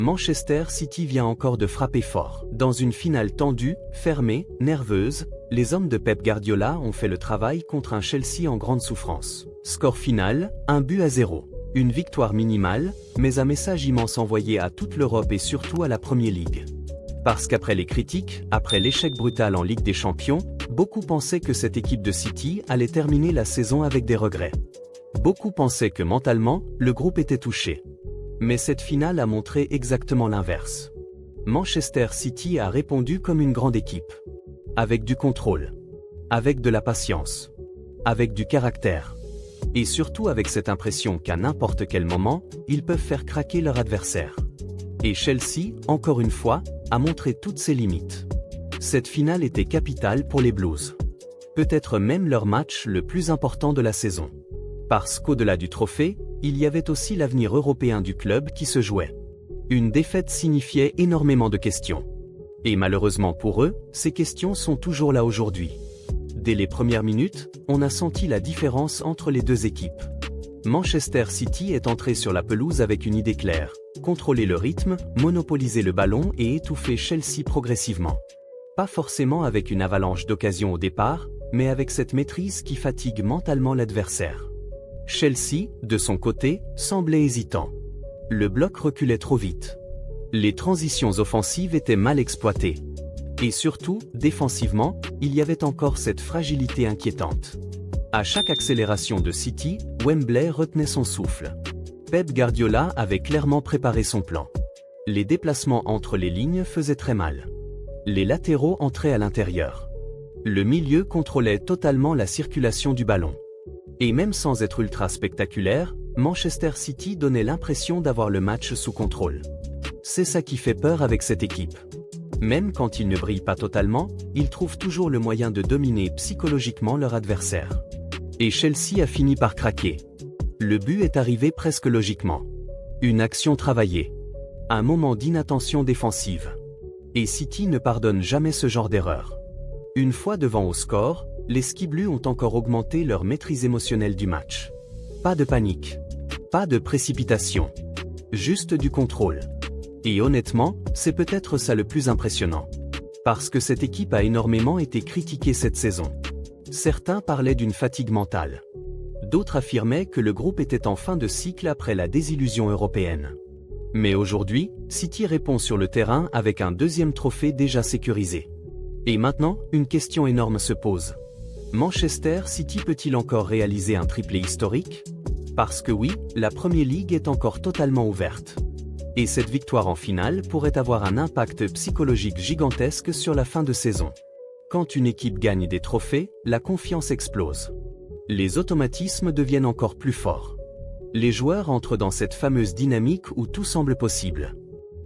Manchester City vient encore de frapper fort. Dans une finale tendue, fermée, nerveuse, les hommes de Pep Guardiola ont fait le travail contre un Chelsea en grande souffrance. Score final, 1-0. Une victoire minimale, mais un message immense envoyé à toute l'Europe et surtout à la Premier League. Parce qu'après les critiques, après l'échec brutal en Ligue des Champions, beaucoup pensaient que cette équipe de City allait terminer la saison avec des regrets. Beaucoup pensaient que mentalement, le groupe était touché. Mais cette finale a montré exactement l'inverse. Manchester City a répondu comme une grande équipe. Avec du contrôle. Avec de la patience. Avec du caractère. Et surtout avec cette impression qu'à n'importe quel moment, ils peuvent faire craquer leur adversaire. Et Chelsea, encore une fois, a montré toutes ses limites. Cette finale était capitale pour les Blues. Peut-être même leur match le plus important de la saison. Parce qu'au-delà du trophée, il y avait aussi l'avenir européen du club qui se jouait. Une défaite signifiait énormément de questions. Et malheureusement pour eux, ces questions sont toujours là aujourd'hui. Dès les premières minutes, on a senti la différence entre les deux équipes. Manchester City est entré sur la pelouse avec une idée claire, contrôler le rythme, monopoliser le ballon et étouffer Chelsea progressivement. Pas forcément avec une avalanche d'occasions au départ, mais avec cette maîtrise qui fatigue mentalement l'adversaire. Chelsea, de son côté, semblait hésitant. Le bloc reculait trop vite. Les transitions offensives étaient mal exploitées. Et surtout, défensivement, il y avait encore cette fragilité inquiétante. À chaque accélération de City, Wembley retenait son souffle. Pep Guardiola avait clairement préparé son plan. Les déplacements entre les lignes faisaient très mal. Les latéraux entraient à l'intérieur. Le milieu contrôlait totalement la circulation du ballon. Et même sans être ultra spectaculaire, Manchester City donnait l'impression d'avoir le match sous contrôle. C'est ça qui fait peur avec cette équipe. Même quand ils ne brillent pas totalement, ils trouvent toujours le moyen de dominer psychologiquement leur adversaire. Et Chelsea a fini par craquer. Le but est arrivé presque logiquement. Une action travaillée. Un moment d'inattention défensive. Et City ne pardonne jamais ce genre d'erreur. Une fois devant au score, les Skiblues ont encore augmenté leur maîtrise émotionnelle du match. Pas de panique. Pas de précipitation. Juste du contrôle. Et honnêtement, c'est peut-être ça le plus impressionnant. Parce que cette équipe a énormément été critiquée cette saison. Certains parlaient d'une fatigue mentale. D'autres affirmaient que le groupe était en fin de cycle après la désillusion européenne. Mais aujourd'hui, City répond sur le terrain avec un deuxième trophée déjà sécurisé. Et maintenant, une question énorme se pose. Manchester City peut-il encore réaliser un triplé historique? Parce que oui, la Premier League est encore totalement ouverte. Et cette victoire en finale pourrait avoir un impact psychologique gigantesque sur la fin de saison. Quand une équipe gagne des trophées, la confiance explose. Les automatismes deviennent encore plus forts. Les joueurs entrent dans cette fameuse dynamique où tout semble possible.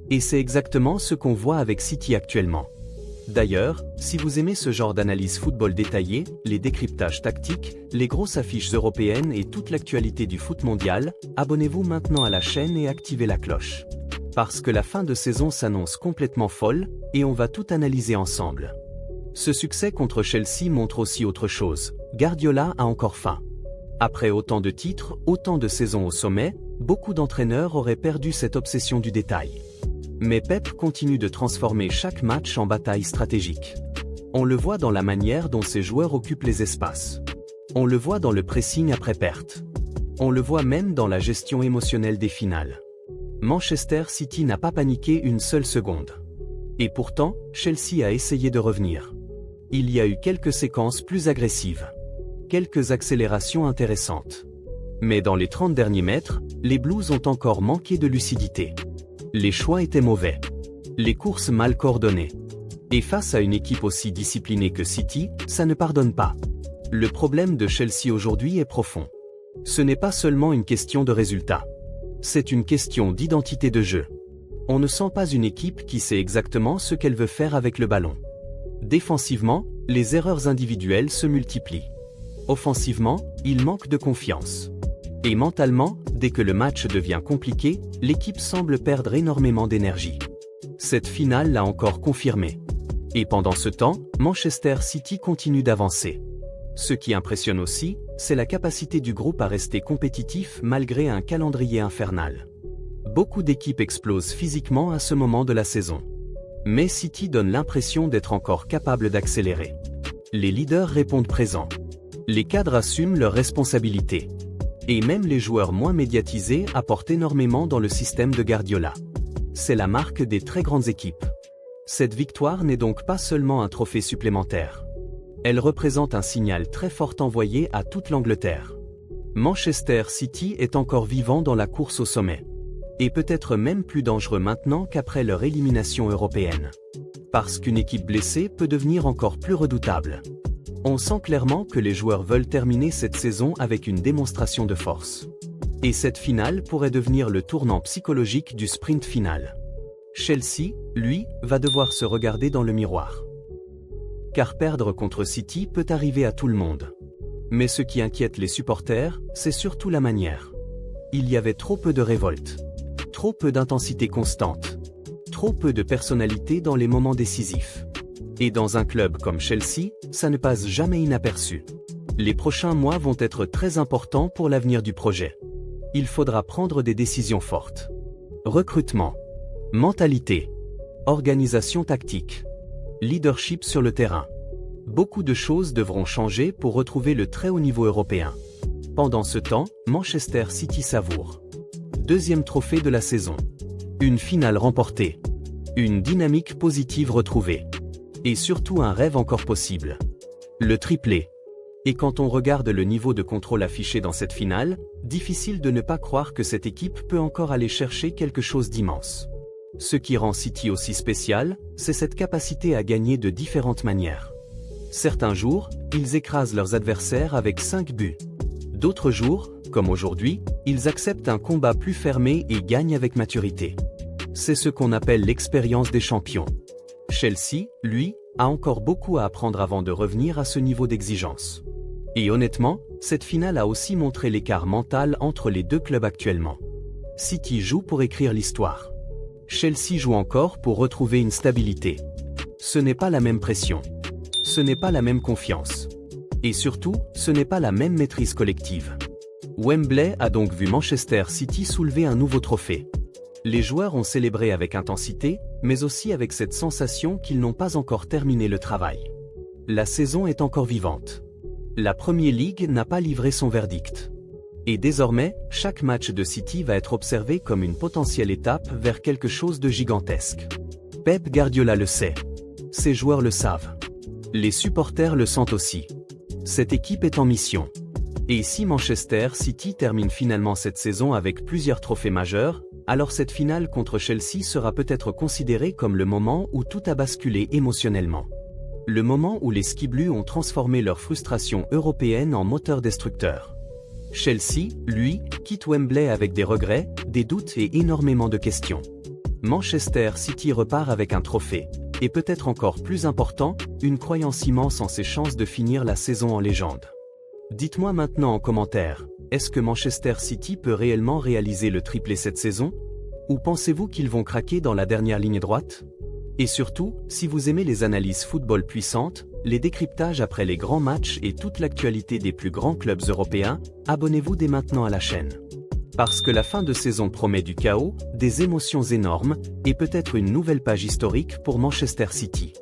Et c'est exactement ce qu'on voit avec City actuellement. D'ailleurs, si vous aimez ce genre d'analyse football détaillée, les décryptages tactiques, les grosses affiches européennes et toute l'actualité du foot mondial, abonnez-vous maintenant à la chaîne et activez la cloche. Parce que la fin de saison s'annonce complètement folle, et on va tout analyser ensemble. Ce succès contre Chelsea montre aussi autre chose. Guardiola a encore faim. Après autant de titres, autant de saisons au sommet, beaucoup d'entraîneurs auraient perdu cette obsession du détail. Mais Pep continue de transformer chaque match en bataille stratégique. On le voit dans la manière dont ses joueurs occupent les espaces. On le voit dans le pressing après perte. On le voit même dans la gestion émotionnelle des finales. Manchester City n'a pas paniqué une seule seconde. Et pourtant, Chelsea a essayé de revenir. Il y a eu quelques séquences plus agressives. Quelques accélérations intéressantes. Mais dans les 30 derniers mètres, les Blues ont encore manqué de lucidité. Les choix étaient mauvais. Les courses mal coordonnées. Et face à une équipe aussi disciplinée que City, ça ne pardonne pas. Le problème de Chelsea aujourd'hui est profond. Ce n'est pas seulement une question de résultat. C'est une question d'identité de jeu. On ne sent pas une équipe qui sait exactement ce qu'elle veut faire avec le ballon. Défensivement, les erreurs individuelles se multiplient. Offensivement, il manque de confiance. Et mentalement, dès que le match devient compliqué, l'équipe semble perdre énormément d'énergie. Cette finale l'a encore confirmé. Et pendant ce temps, Manchester City continue d'avancer. Ce qui impressionne aussi, c'est la capacité du groupe à rester compétitif malgré un calendrier infernal. Beaucoup d'équipes explosent physiquement à ce moment de la saison. Mais City donne l'impression d'être encore capable d'accélérer. Les leaders répondent présents. Les cadres assument leurs responsabilités. Et même les joueurs moins médiatisés apportent énormément dans le système de Guardiola. C'est la marque des très grandes équipes. Cette victoire n'est donc pas seulement un trophée supplémentaire. Elle représente un signal très fort envoyé à toute l'Angleterre. Manchester City est encore vivant dans la course au sommet. Et peut-être même plus dangereux maintenant qu'après leur élimination européenne. Parce qu'une équipe blessée peut devenir encore plus redoutable. On sent clairement que les joueurs veulent terminer cette saison avec une démonstration de force. Et cette finale pourrait devenir le tournant psychologique du sprint final. Chelsea, lui, va devoir se regarder dans le miroir. Car perdre contre City peut arriver à tout le monde. Mais ce qui inquiète les supporters, c'est surtout la manière. Il y avait trop peu de révolte. Trop peu d'intensité constante. Trop peu de personnalité dans les moments décisifs. Et dans un club comme Chelsea, ça ne passe jamais inaperçu. Les prochains mois vont être très importants pour l'avenir du projet. Il faudra prendre des décisions fortes. Recrutement. Mentalité. Organisation tactique. Leadership sur le terrain. Beaucoup de choses devront changer pour retrouver le très haut niveau européen. Pendant ce temps, Manchester City savoure. Deuxième trophée de la saison. Une finale remportée. Une dynamique positive retrouvée. Et surtout un rêve encore possible. Le triplé. Et quand on regarde le niveau de contrôle affiché dans cette finale, difficile de ne pas croire que cette équipe peut encore aller chercher quelque chose d'immense. Ce qui rend City aussi spécial, c'est cette capacité à gagner de différentes manières. Certains jours, ils écrasent leurs adversaires avec 5 buts. D'autres jours, comme aujourd'hui, ils acceptent un combat plus fermé et gagnent avec maturité. C'est ce qu'on appelle l'expérience des champions. Chelsea, lui, a encore beaucoup à apprendre avant de revenir à ce niveau d'exigence. Et honnêtement, cette finale a aussi montré l'écart mental entre les deux clubs actuellement. City joue pour écrire l'histoire. Chelsea joue encore pour retrouver une stabilité. Ce n'est pas la même pression. Ce n'est pas la même confiance. Et surtout, ce n'est pas la même maîtrise collective. Wembley a donc vu Manchester City soulever un nouveau trophée. Les joueurs ont célébré avec intensité, mais aussi avec cette sensation qu'ils n'ont pas encore terminé le travail. La saison est encore vivante. La Premier League n'a pas livré son verdict. Et désormais, chaque match de City va être observé comme une potentielle étape vers quelque chose de gigantesque. Pep Guardiola le sait. Ses joueurs le savent. Les supporters le sentent aussi. Cette équipe est en mission. Et si Manchester City termine finalement cette saison avec plusieurs trophées majeurs, alors cette finale contre Chelsea sera peut-être considérée comme le moment où tout a basculé émotionnellement. Le moment où les Skiblues ont transformé leur frustration européenne en moteur destructeur. Chelsea, lui, quitte Wembley avec des regrets, des doutes et énormément de questions. Manchester City repart avec un trophée. Et peut-être encore plus important, une croyance immense en ses chances de finir la saison en légende. Dites-moi maintenant en commentaire, est-ce que Manchester City peut réellement réaliser le triplé cette saison? Ou pensez-vous qu'ils vont craquer dans la dernière ligne droite? Et surtout, si vous aimez les analyses football puissantes, les décryptages après les grands matchs et toute l'actualité des plus grands clubs européens, abonnez-vous dès maintenant à la chaîne. Parce que la fin de saison promet du chaos, des émotions énormes, et peut-être une nouvelle page historique pour Manchester City.